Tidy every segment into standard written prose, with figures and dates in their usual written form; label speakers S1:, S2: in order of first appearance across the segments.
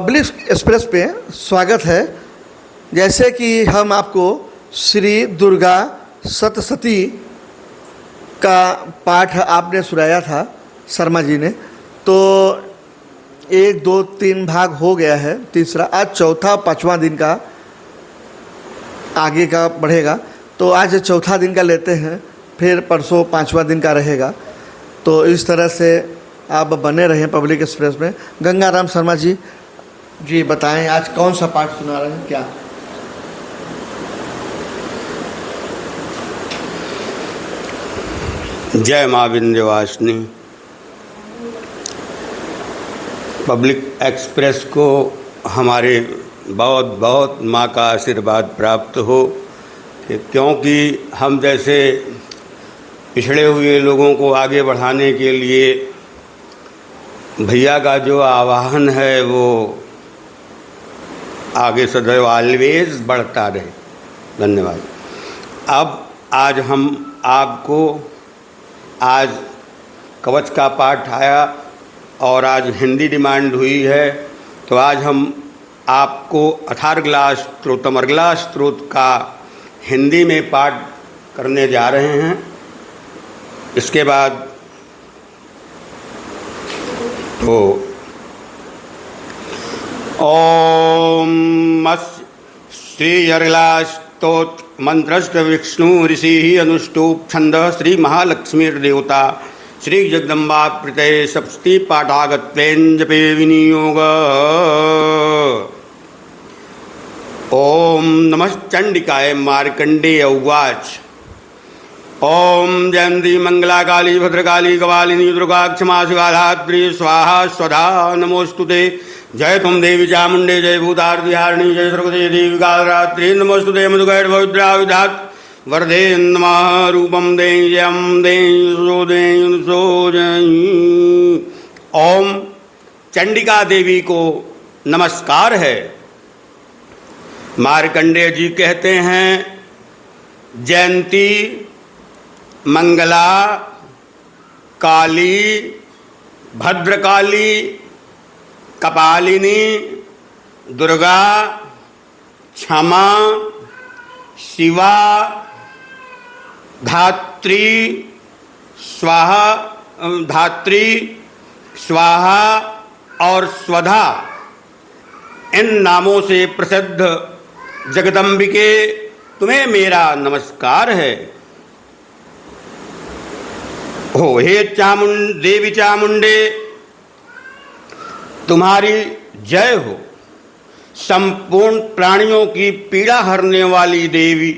S1: Public express पे स्वागत है। जैसे कि हम आपको श्री दुर्गा सप्तशती का पाठ आपने सुनाया था शर्मा जी ने, तो 1, 2, 3 भाग हो गया है, तीसरा आज चौथा 5वां दिन का आगे का बढ़ेगा। तो आज चौथा दिन का लेते हैं, फिर परसों 5वां दिन का रहेगा। तो इस तरह से आप बने रहें पब्लिक एक्सप्रेस में। गंगाराम शर्मा जी बताएं आज कौन सा पाठ सुना रहे हैं क्या?
S2: जय माँ विंध्यवासिनी। पब्लिक एक्सप्रेस को हमारे बहुत बहुत माँ का आशीर्वाद प्राप्त हो, क्योंकि हम जैसे पिछड़े हुए लोगों को आगे बढ़ाने के लिए भैया का जो आह्वान है वो आगे सदैव ऑलवेज बढ़ता रहे। धन्यवाद। अब आज हम आपको आज कवच का पाठ आया और आज हिंदी डिमांड हुई है, तो आज हम आपको अथर्वशीर्ष स्तोत्रम अर्गला स्तोत्र का हिंदी में पाठ करने जा रहे हैं। इसके बाद तो ओम श्री अर्गला स्तोत्र मंत्रस्त विष्णु ऋषि अनुष्टुप छंद श्री महालक्ष्मीर्देवता श्री जगदम्बा प्रत्यय सप्तशती पाठागत्वेन जपे विनियोग। ओम नमः चंडिकाय मार्कंडेय उवाच। ओम जयंती मंगला काली भद्रकाली कपालिनी दुर्गा क्षमा शिवा धात्री स्वाहा स्वधा नमोस्तुते। जय तुम देवी चामुंडे जय भूतार्तिहारिणी जय सरस्वती देवी कालरात्रि नमोस्तुते। मधुकैर पवित्रा विधात वरदे नमः रूपम देयम देय सो जय। ओम चंडिका देवी को नमस्कार है। मार्कंडेय जी कहते हैं, जयंती मंगला काली भद्रकाली कपालिनी दुर्गा क्षमा शिवा धात्री स्वाहा और स्वधा, इन नामों से प्रसिद्ध जगदम्बिके तुम्हें मेरा नमस्कार है। हो हे देवी चामुंडे, तुम्हारी जय हो। संपूर्ण प्राणियों की पीड़ा हरने वाली देवी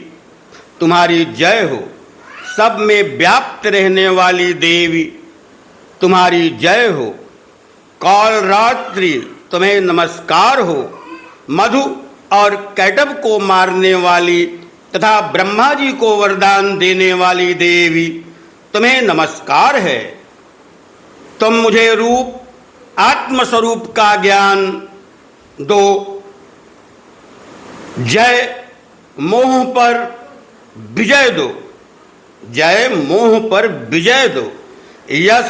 S2: तुम्हारी जय हो। सब में व्याप्त रहने वाली देवी तुम्हारी जय हो। कालरात्रि तुम्हें नमस्कार हो। मधु और कैटभ को मारने वाली तथा ब्रह्मा जी को वरदान देने वाली देवी तुम्हें नमस्कार है। तुम मुझे रूप आत्मस्वरूप का ज्ञान दो। जय मोह पर विजय दो। जय मोह पर विजय दो। यश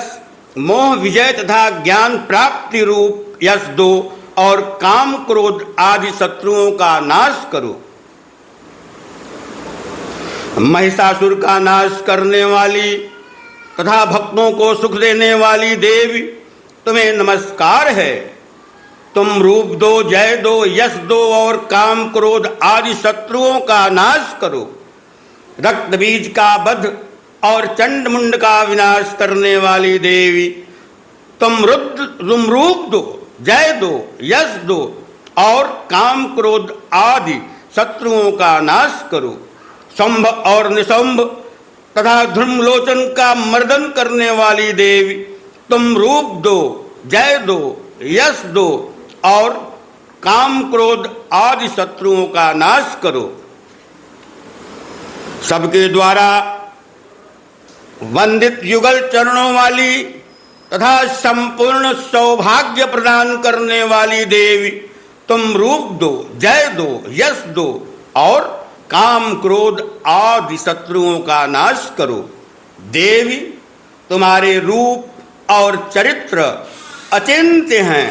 S2: मोह विजय तथा ज्ञान प्राप्ति रूप यश दो और काम क्रोध आदि शत्रुओं का नाश करो। महिषासुर का नाश करने वाली तथा भक्तों को सुख देने वाली देवी तुम्हें नमस्कार है। तुम रूप दो, जय दो, यश दो और काम क्रोध आदि शत्रुओं का नाश करो। रक्त बीज का वध और चंड मुंड का विनाश करने वाली देवी तुम रूप दो, जय दो, यश दो और काम क्रोध आदि शत्रुओं का नाश करो। शंभ और निशंभ तथा ध्रुमलोचन का मर्दन करने वाली देवी तुम रूप दो, जय दो, यश दो और काम क्रोध आदि शत्रुओं का नाश करो। सबके द्वारा वंदित युगल चरणों वाली तथा संपूर्ण सौभाग्य प्रदान करने वाली देवी तुम रूप दो, जय दो, यश दो और काम क्रोध आदि शत्रुओं का नाश करो। देवी तुम्हारे रूप और चरित्र अचिंत्य हैं।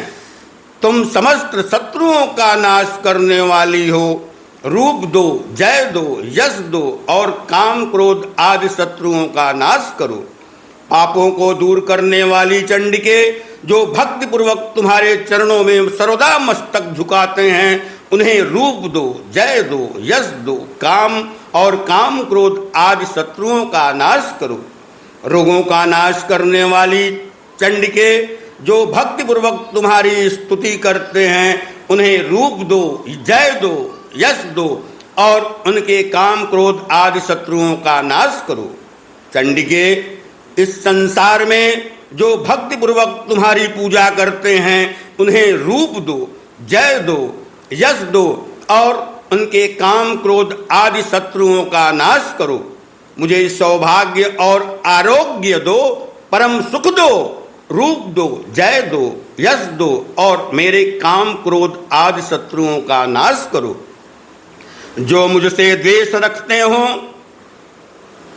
S2: तुम समस्त शत्रुओं का नाश करने वाली हो। रूप दो, जय दो, यश दो और काम क्रोध आदि शत्रुओं का नाश करो। पापों को दूर करने वाली चंडिके, जो भक्ति पूर्वक तुम्हारे चरणों में सर्वदा मस्तक झुकाते हैं, उन्हें रूप दो, जय दो, यश दो, काम और काम क्रोध आदि शत्रुओं का नाश करो। रोगों का नाश करने वाली चंडिके, जो भक्ति पूर्वक तुम्हारी स्तुति करते हैं, उन्हें रूप दो, जय दो, यश दो और उनके काम क्रोध आदि शत्रुओं का नाश करो। चंडिके, इस संसार में जो भक्ति पूर्वक तुम्हारी पूजा करते हैं, उन्हें रूप दो, जय दो, यश दो और उनके काम क्रोध आदि शत्रुओं का नाश करो। मुझे सौभाग्य और आरोग्य दो, परम सुख दो, रूप दो, जय दो, यश दो और मेरे काम क्रोध आदि शत्रुओं का नाश करो। जो मुझसे द्वेष रखते हो,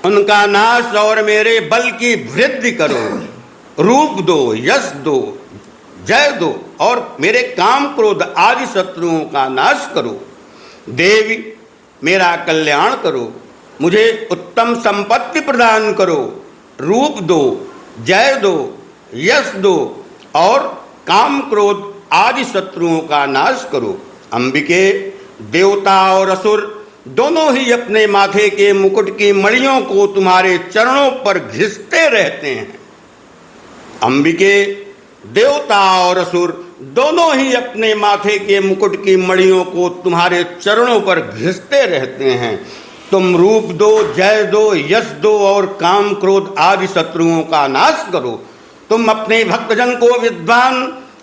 S2: उनका नाश और मेरे बल की वृद्धि करो। रूप दो, यश दो, जय दो और मेरे काम क्रोध आदि शत्रुओं का नाश करो। देवी, मेरा कल्याण करो, मुझे उत्तम संपत्ति प्रदान करो। रूप दो, जय दो, यश दो और काम क्रोध आदि शत्रुओं का नाश करो। अंबिके, देवता और असुर दोनों ही अपने माथे के मुकुट की मणियों को तुम्हारे चरणों पर घिसते रहते हैं। अंबिके, देवता और असुर दोनों ही अपने माथे के मुकुट की मणियों को तुम्हारे चरणों पर घिसते रहते हैं। तुम रूप दो, जय दो, यश दो और काम क्रोध आदि शत्रुओं का नाश करो। तुम अपने भक्तजन को विद्वान,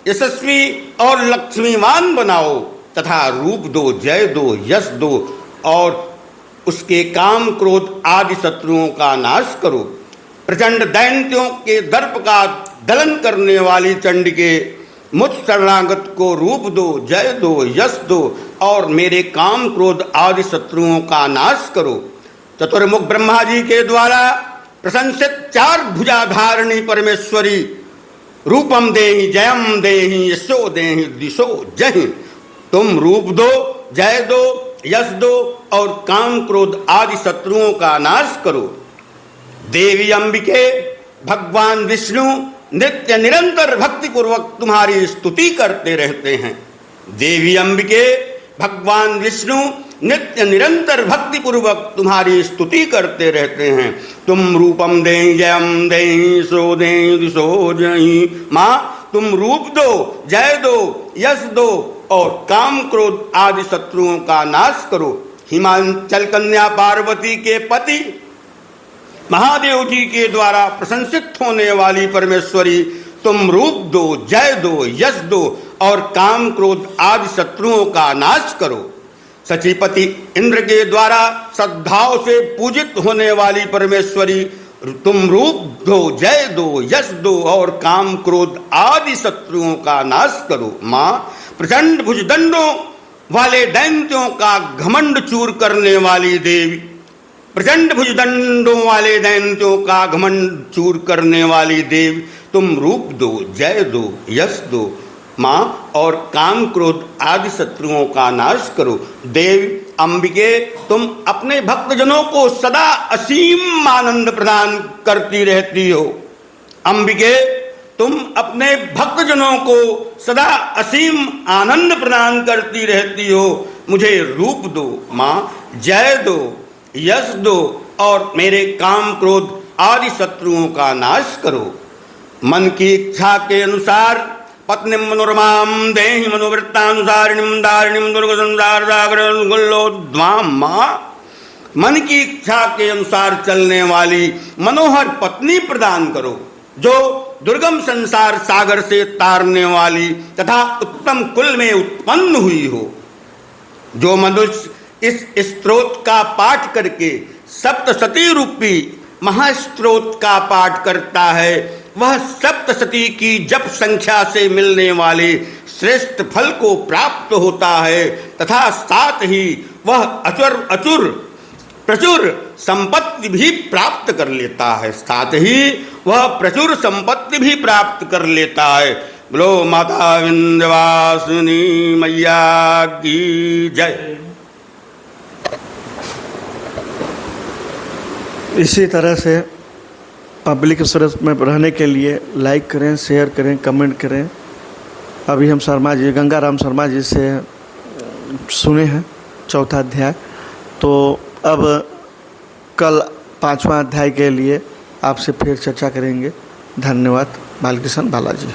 S2: यशस्वी और लक्ष्मीवान बनाओ तथा रूप दो, जय दो, यश दो और उसके काम क्रोध आदि शत्रुओं का नाश करो। प्रचंड दैत्यों के दर्प का दलन करने वाली चंडिके, मुझ शरणागत को रूप दो, जय दो, यश दो और मेरे काम क्रोध आदि शत्रुओं का नाश करो। चतुर्मुख ब्रह्मा जी के द्वारा प्रशंसित चार भुजाधारिणी परमेश्वरी, रूपम देहि, जयम देहि, यशो देहि, दिशो जहि। तुम रूप दो, जय दो, यश दो और काम क्रोध आदि शत्रुओं का नाश करो। देवी अंबिके, भगवान विष्णु नित्य निरंतर भक्ति पूर्वक तुम्हारी स्तुति करते रहते हैं। देवी अंबिके, भगवान विष्णु नित्य निरंतर भक्ति पूर्वक तुम्हारी स्तुति करते रहते हैं। तुम रूपम देहि, जयम देहि, सो देहि, दिशो जहि। माँ, तुम रूप दो, जय दो, यश दो और काम क्रोध आदि शत्रुओं का नाश करो। हिमाचल कन्या पार्वती के पति महादेव जी के द्वारा प्रशंसित होने वाली परमेश्वरी, तुम रूप दो, जय दो, यश दो और काम क्रोध आदि शत्रुओं का नाश करो। सचिपति इंद्र के द्वारा श्रद्धाओं से पूजित होने वाली परमेश्वरी, तुम रूप दो, जय दो, यश दो और काम क्रोध आदि शत्रुओं का नाश करो। माँ, प्रचंड भुजदंडों वाले दैत्यों का घमंड चूर करने वाली देवी, प्रचंड भुजदंडों वाले दैत्यों का घमंड चूर करने वाली देवी, तुम रूप दो, जय दो, यश दो माँ और काम क्रोध आदि शत्रुओं का नाश करो। देवी अंबिके, तुम अपने भक्तजनों को सदा असीम आनंद प्रदान करती रहती हो। अंबिके, तुम अपने भक्तजनों को सदा असीम आनंद प्रदान करती रहती हो। मुझे रूप दो माँ, जय दो, यश दो और मेरे काम क्रोध आदि शत्रुओं का नाश करो। मन की इच्छा के अनुसार पत्नीं मनोरमां देहि मनोवृत्तानुसारिणीं दारिणीं दुर्ग संसार सागर गुल्लोद्वां। माँ, मन की इच्छा के अनुसार चलने वाली मनोहर पत्नी प्रदान करो, जो दुर्गम संसार सागर से तारने वाली तथा उत्तम कुल में उत्पन्न हुई हो। जो मनुष्य इस स्तोत्र का पाठ करके सप्तशती रूपी महास्त्रोत का पाठ करता है, वह सप्तशती की जप संख्या से मिलने वाले श्रेष्ठ फल को प्राप्त होता है तथा साथ ही वह अचुर प्रचुर संपत्ति भी प्राप्त कर लेता है। साथ ही वह प्रचुर संपत्ति भी प्राप्त कर लेता है। बोलो माता विंध्यवासिनी मैया की जय।
S1: इसी तरह से पब्लिक सर्विस में रहने के लिए लाइक करें, शेयर करें, कमेंट करें। अभी हम शर्मा जी, गंगाराम शर्मा जी से सुने हैं चौथा अध्याय, तो अब कल 5वां अध्याय के लिए आपसे फिर चर्चा करेंगे। धन्यवाद। बालकृष्ण बालाजी।